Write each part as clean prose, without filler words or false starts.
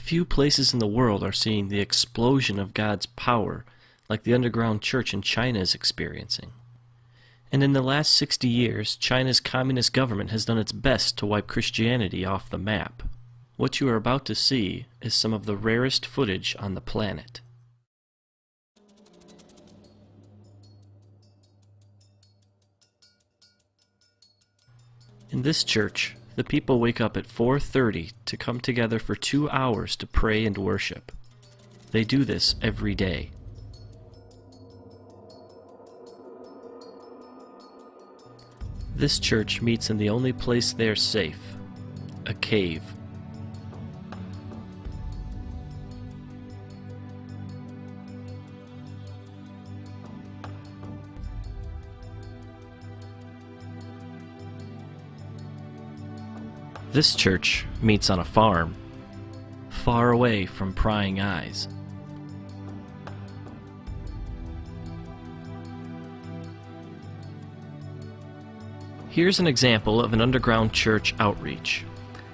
Few places in the world are seeing the explosion of God's power like the underground church in China is experiencing. And in the last 60 years, China's communist government has done its best to wipe Christianity off the map. What you are about to see is some of the rarest footage on the planet. In this church, the people wake up at 4:30 to come together for 2 hours to pray and worship. They do this every day. This church meets in the only place they're safe, a cave. This church meets on a farm, far away from prying eyes. Here's an example of an underground church outreach.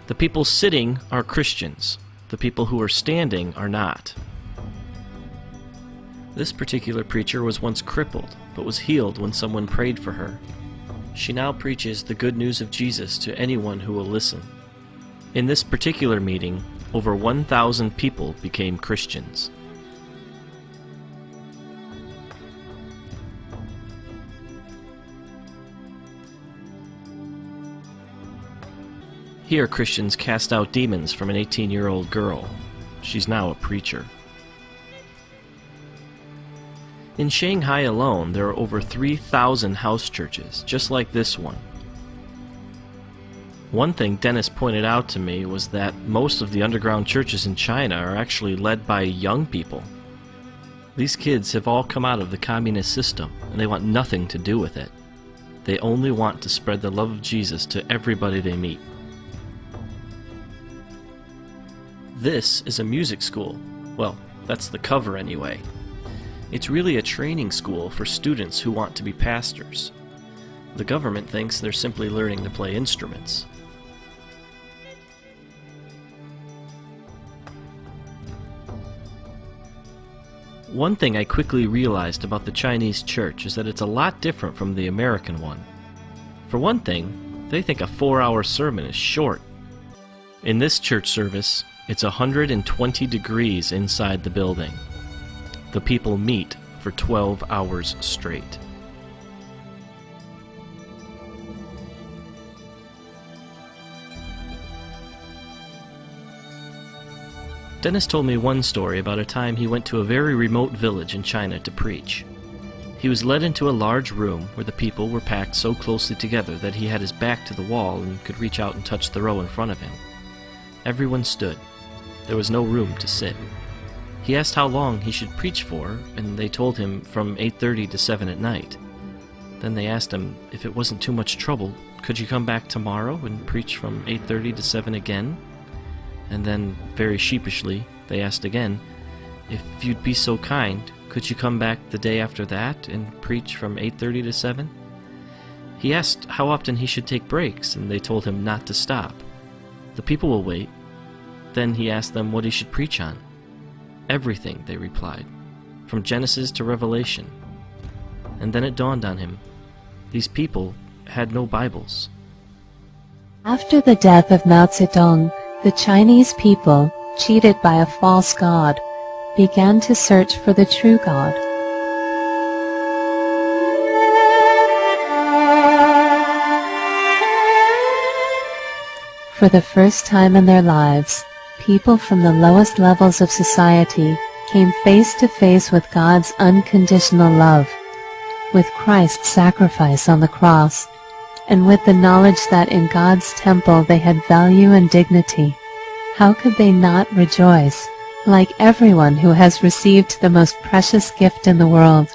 The people sitting are Christians. The people who are standing are not. This particular preacher was once crippled, but was healed when someone prayed for her. She now preaches the good news of Jesus to anyone who will listen. In this particular meeting, over 1,000 people became Christians. Here, Christians cast out demons from an 18-year-old girl. She's now a preacher. In Shanghai alone, there are over 3,000 house churches, just like this one. One thing Dennis pointed out to me was that most of the underground churches in China are actually led by young people. These kids have all come out of the communist system, and they want nothing to do with it. They only want to spread the love of Jesus to everybody they meet. This is a music school. Well, that's the cover anyway. It's really a training school for students who want to be pastors. The government thinks they're simply learning to play instruments. One thing I quickly realized about the Chinese church is that it's a lot different from the American one. For one thing, they think a 4-hour sermon is short. In this church service, it's 120 degrees inside the building. The people meet for 12 hours straight. Dennis told me one story about a time he went to a very remote village in China to preach. He was led into a large room where the people were packed so closely together that he had his back to the wall and could reach out and touch the row in front of him. Everyone stood. There was no room to sit. He asked how long he should preach for, and they told him from 8:30 to 7 at night. Then they asked him if it wasn't too much trouble, could you come back tomorrow and preach from 8:30 to 7 again? And then, very sheepishly, they asked again, if you'd be so kind, could you come back the day after that and preach from 8:30 to 7? He asked how often he should take breaks, and they told him not to stop. The people will wait. Then he asked them what he should preach on. Everything, they replied, from Genesis to Revelation. And then it dawned on him, these people had no Bibles. After the death of Mao Zedong, the Chinese people, cheated by a false god, began to search for the true God. For the first time in their lives, people from the lowest levels of society came face to face with God's unconditional love, with Christ's sacrifice on the cross, and with the knowledge that in God's temple they had value and dignity. How could they not rejoice, like everyone who has received the most precious gift in the world?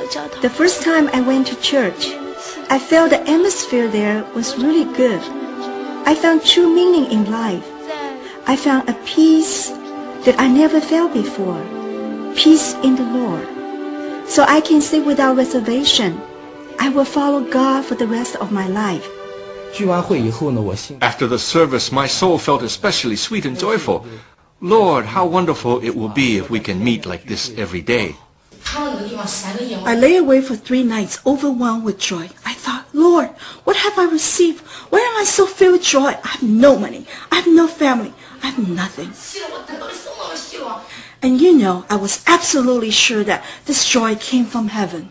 The first time I went to church, I felt the atmosphere there was really good. I found true meaning in life. I found a peace that I never felt before. Peace in the Lord. So I can say without reservation, I will follow God for the rest of my life. 聚完会以后呢，我心 After the service, my soul felt especially sweet and joyful. Lord, how wonderful it will be if we can meet like this every day. I lay awake for 3 nights, overwhelmed with joy. I thought, Lord, what have I received? Why am I so filled with joy? I have no money. I have no family. I have nothing. And you know, I was absolutely sure that this joy came from heaven.